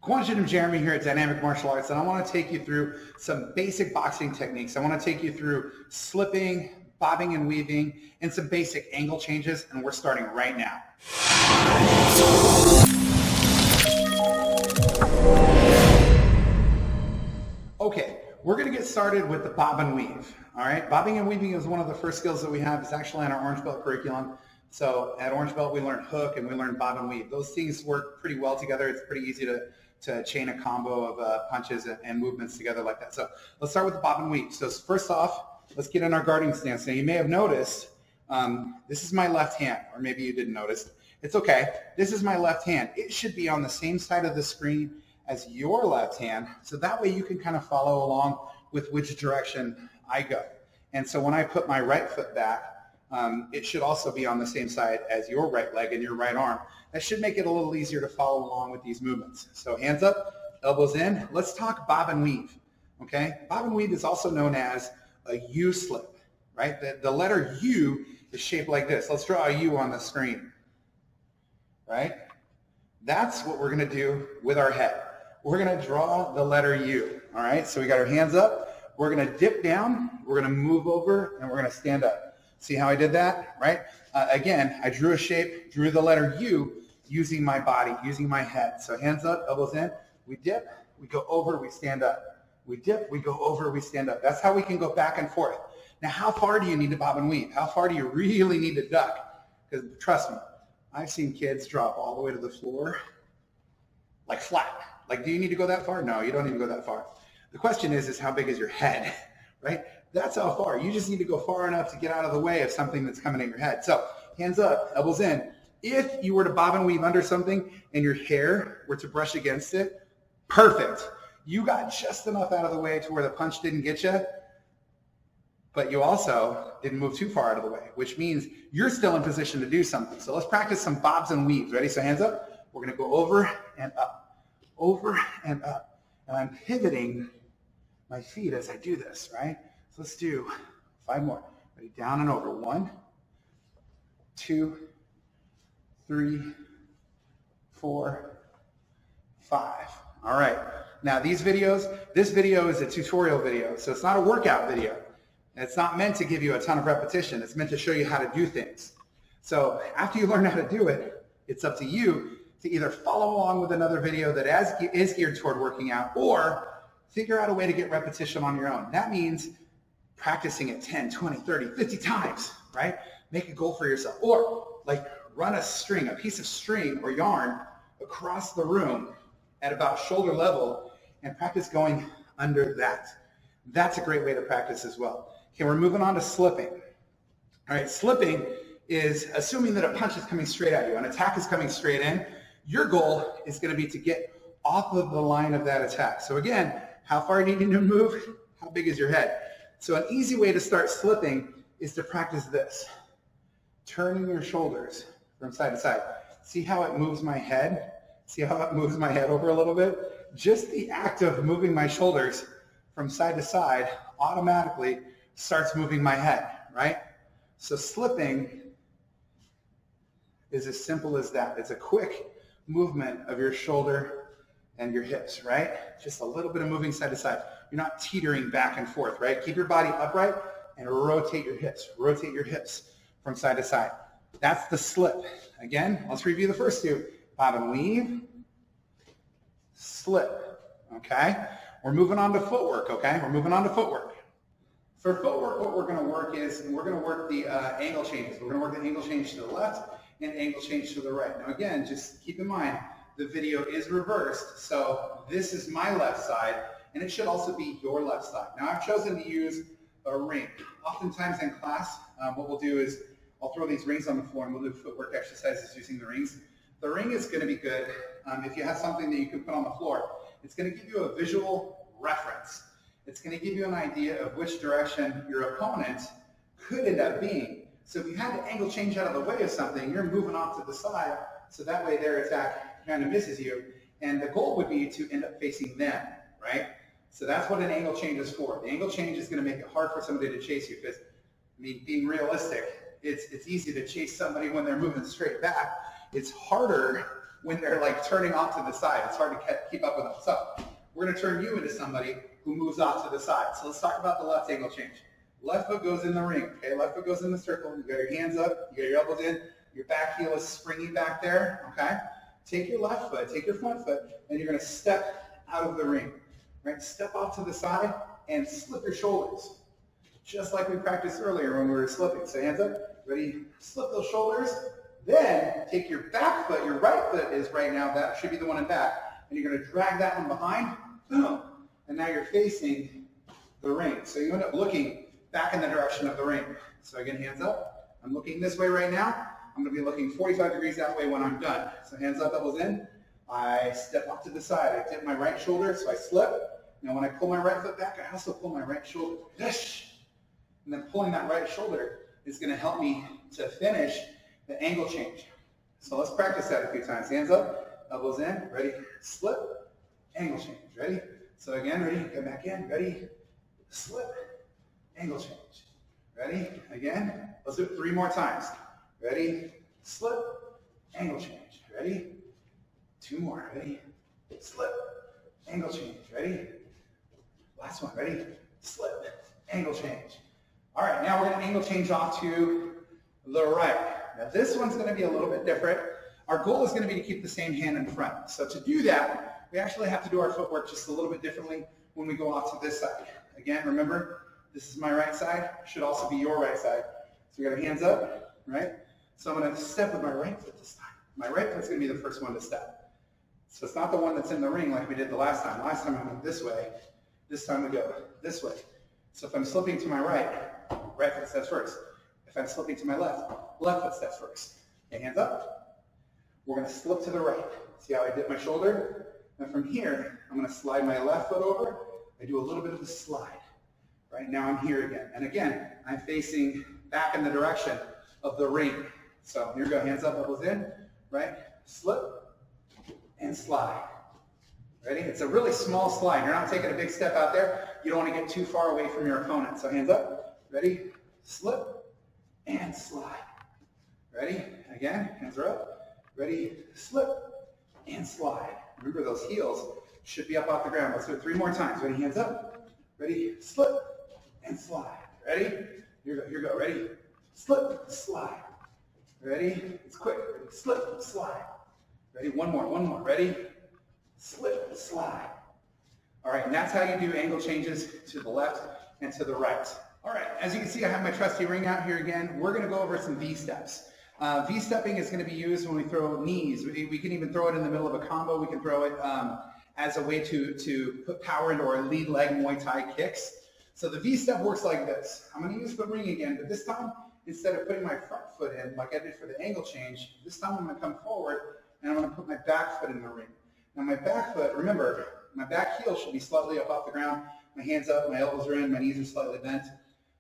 Kwon Jeremy here at Dynamic Martial Arts, and I want to take you through some basic boxing techniques. I want to take you through slipping, bobbing and weaving, and some basic angle changes, and we're starting right now. Okay, we're going to get started with the bob and weave. All right, bobbing and weaving is one of the first skills that we have. It's actually in our Orange Belt curriculum. So at Orange Belt, we learn hook and we learn bob and weave. Those things work pretty well together. It's pretty easy to chain a combo of punches and movements together like that. So let's start with the bob and weave. So first off, let's get in our guarding stance. Now you may have noticed, this is my left hand, or maybe you didn't notice. It's okay. This is my left hand. It should be on the same side of the screen as your left hand. So that way you can kind of follow along with which direction I go. And so when I put my right foot back, it should also be on the same side as your right leg and your right arm. That should make it a little easier to follow along with these movements. So hands up, elbows in. Let's talk bob and weave, okay? Bob and weave is also known as a U slip, right? The letter U is shaped like this. Let's draw a U on the screen, right? That's what we're gonna do with our head. We're gonna draw the letter U, all right? So we got our hands up, we're gonna dip down, we're gonna move over, and we're gonna stand up. See how I did that, right? Again, I drew a shape, drew the letter U using my body, using my head. So hands up, elbows in, we dip, we go over, we stand up. We dip, we go over, we stand up. That's how we can go back and forth. Now, how far do you need to bob and weave? How far do you really need to duck? Because trust me, I've seen kids drop all the way to the floor, like flat. Like, do you need to go that far? No, you don't need to go that far. The question is how big is your head, right? That's how far. You just need to go far enough to get out of the way of something that's coming at your head. So hands up, elbows in. If you were to bob and weave under something and your hair were to brush against it, perfect. You got just enough out of the way to where the punch didn't get you, but you also didn't move too far out of the way, which means you're still in position to do something. So let's practice some bobs and weaves. Ready? So hands up. We're going to go over and up, over and up. And I'm pivoting my feet as I do this, right? So let's do 5 more. Ready? Down and over. 1, 2, 3, 4, 5. All right. Now this video is a tutorial video, so it's not a workout video. It's not meant to give you a ton of repetition. It's meant to show you how to do things. So after you learn how to do it, it's up to you to either follow along with another video that is geared toward working out, or figure out a way to get repetition on your own. That means practicing it 10, 20, 30, 50 times, right? Make a goal for yourself. Or like run a piece of string or yarn across the room at about shoulder level and practice going under that. That's a great way to practice as well. Okay, we're moving on to slipping. All right, slipping is assuming that a punch is coming straight at you, an attack is coming straight in. Your goal is going to be to get off of the line of that attack. So again, how far do you need to move? How big is your head? So an easy way to start slipping is to practice this. Turning your shoulders from side to side. See how it moves my head? See how it moves my head over a little bit? Just the act of moving my shoulders from side to side automatically starts moving my head, right? So slipping is as simple as that. It's a quick movement of your shoulder and your hips, right? Just a little bit of moving side to side. You're not teetering back and forth, right? Keep your body upright and rotate your hips. Rotate your hips from side to side. That's the slip. Again, let's review the first two. Bob and weave, slip, okay? We're moving on to footwork, okay? We're moving on to footwork. For footwork, what we're gonna work is, we're gonna work the angle changes. We're gonna work the angle change to the left and angle change to the right. Now again, just keep in mind, the video is reversed, so this is my left side, and it should also be your left side. Now I've chosen to use a ring. Oftentimes in class, what we'll do is, I'll throw these rings on the floor and we'll do footwork exercises using the rings. The ring is going to be good if you have something that you can put on the floor. It's going to give you a visual reference. It's going to give you an idea of which direction your opponent could end up being. So if you had to angle change out of the way of something, you're moving off to the side, so that way their attack kind of misses you. And the goal would be to end up facing them, right? So that's what an angle change is for. The angle change is going to make it hard for somebody to chase you because, I mean, being realistic, it's easy to chase somebody when they're moving straight back. It's harder when they're like turning off to the side. It's hard to keep up with them. So we're going to turn you into somebody who moves off to the side. So let's talk about the left angle change. Left foot goes in the ring, okay? Left foot goes in the circle. You got your hands up, you got your elbows in, your back heel is springy back there, okay? Take your left foot, take your front foot, and you're going to step out of the ring, right? Step off to the side and slip your shoulders, just like we practiced earlier when we were slipping. So hands up, ready? Slip those shoulders. Then take your back foot, your right foot is right now, that should be the one in back, and you're going to drag that one behind, boom, and now you're facing the ring. So you end up looking back in the direction of the ring. So again, hands up. I'm looking this way right now. I'm going to be looking 45 degrees that way when I'm done. So hands up, elbows in. I step off to the side. I dip my right shoulder, so I slip. Now when I pull my right foot back, I also pull my right shoulder. And then pulling that right shoulder is going to help me to finish the angle change. So let's practice that a few times. Hands up, elbows in, ready, slip, angle change. Ready? So again, ready, come back in, ready, slip, angle change. Ready? Again. Let's do it 3 more times. Ready, slip, angle change. Ready? 2 more. Ready, slip, angle change. Ready? Last one. Ready, slip, angle change. All right, now we're going to angle change off to the right. Now this one's going to be a little bit different. Our goal is going to be to keep the same hand in front. So to do that, we actually have to do our footwork just a little bit differently when we go off to this side. Again, remember, this is my right side, should also be your right side. So we got our hands up, right? So I'm going to step with my right foot this time. My right foot's going to be the first one to step. So it's not the one that's in the ring like we did the last time. Last time I went this way. This time we go this way. So if I'm slipping to my right, right foot steps first. If I'm slipping to my left, left foot steps first. Okay, hands up. We're going to slip to the right. See how I dip my shoulder? And from here, I'm going to slide my left foot over. I do a little bit of a slide. Right now I'm here again. And again, I'm facing back in the direction of the ring. So here we go, hands up, elbows in, right? Slip and slide. Ready? It's a really small slide. You're not taking a big step out there. You don't want to get too far away from your opponent. So hands up, ready? Slip and slide. Ready? Again, hands are up. Ready? Slip and slide. Remember those heels should be up off the ground. Let's do it 3 more times. Ready? Hands up. Ready? Slip and slide. Ready? Here we go. Ready? Slip, slide. Ready? It's quick. Ready? Slip, slide. Ready? One more. Ready? Slip, slide. All right, and that's how you do angle changes to the left and to the right. All right, as you can see, I have my trusty ring out here again. We're going to go over some V-steps. V-stepping is going to be used when we throw knees. We can even throw it in the middle of a combo. We can throw it as a way to put power into our lead leg Muay Thai kicks. So the V-step works like this. I'm going to use the ring again, but this time, instead of putting my front foot in like I did for the angle change, this time I'm going to come forward and I'm going to put my back foot in the ring. Now my back foot, remember, my back heel should be slightly up off the ground. My hands up, my elbows are in, my knees are slightly bent.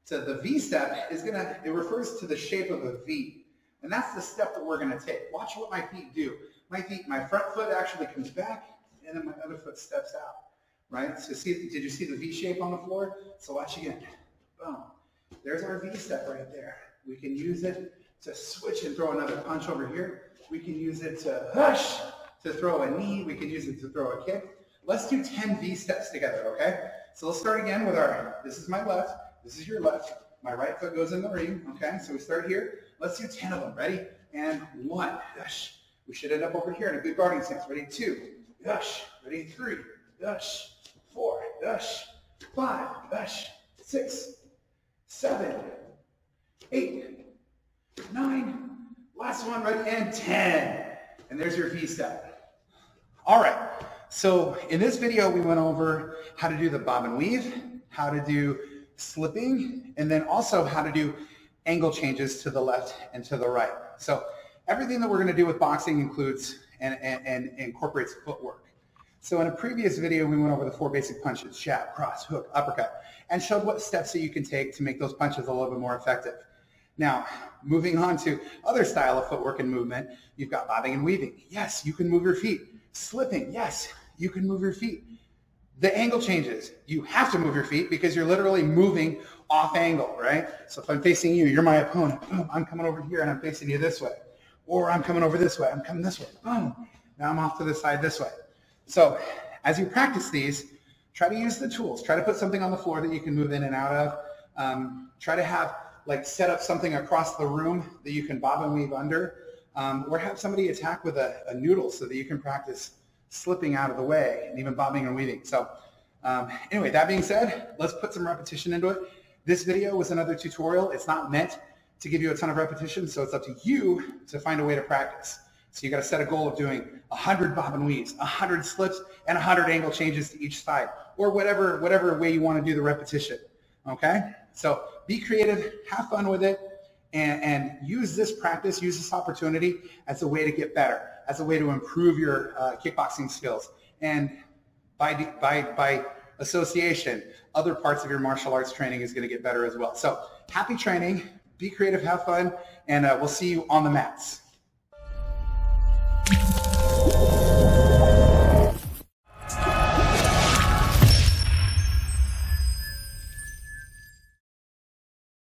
So the V-step is it refers to the shape of a V. And that's the step that we're going to take. Watch what my feet do. My front foot actually comes back, and then my other foot steps out. Right? So did you see the V shape on the floor? So watch again. Boom. There's our V-step right there. We can use it to switch and throw another punch over here. We can use it to hush, to throw a knee. We can use it to throw a kick. Let's do 10 V-steps together, okay? So let's start again with this is my left, this is your left. My right foot goes in the ring, okay? So we start here. Let's do 10 of them. Ready? And 1, hush. We should end up over here in a good guarding stance. Ready? 2, hush. Ready? 3, hush. 4, hush. 5, hush. 6, 7, 8, 9, last one, ready, and 10. And there's your V-step. All right, so in this video, we went over how to do the bob and weave, how to do slipping, and then also how to do angle changes to the left and to the right. So everything that we're gonna do with boxing includes and incorporates footwork. So in a previous video, we went over the 4 basic punches: jab, cross, hook, uppercut, and showed what steps that you can take to make those punches a little bit more effective. Now, moving on to other style of footwork and movement, you've got bobbing and weaving. Yes, you can move your feet. Slipping, yes, you can move your feet. The angle changes. You have to move your feet because you're literally moving off angle, right? So if I'm facing you, you're my opponent. Boom, I'm coming over here and I'm facing you this way. Or I'm coming over this way, I'm coming this way. Boom. Now I'm off to the side this way. So as you practice these, try to use the tools. Try to put something on the floor that you can move in and out of. Try to have set up something across the room that you can bob and weave under, or have somebody attack with a noodle so that you can practice slipping out of the way and even bobbing and weaving. So anyway, that being said, let's put some repetition into it. This video was another tutorial. It's not meant to give you a ton of repetition, so it's up to you to find a way to practice. So you got to set a goal of doing 100 bob and weaves, 100 slips, and 100 angle changes to each side, or whatever way you want to do the repetition. Okay? So be creative, have fun with it, and use this practice, use this opportunity as a way to get better, as a way to improve your kickboxing skills. And by association, other parts of your martial arts training is going to get better as well. So happy training, be creative, have fun, and we'll see you on the mats.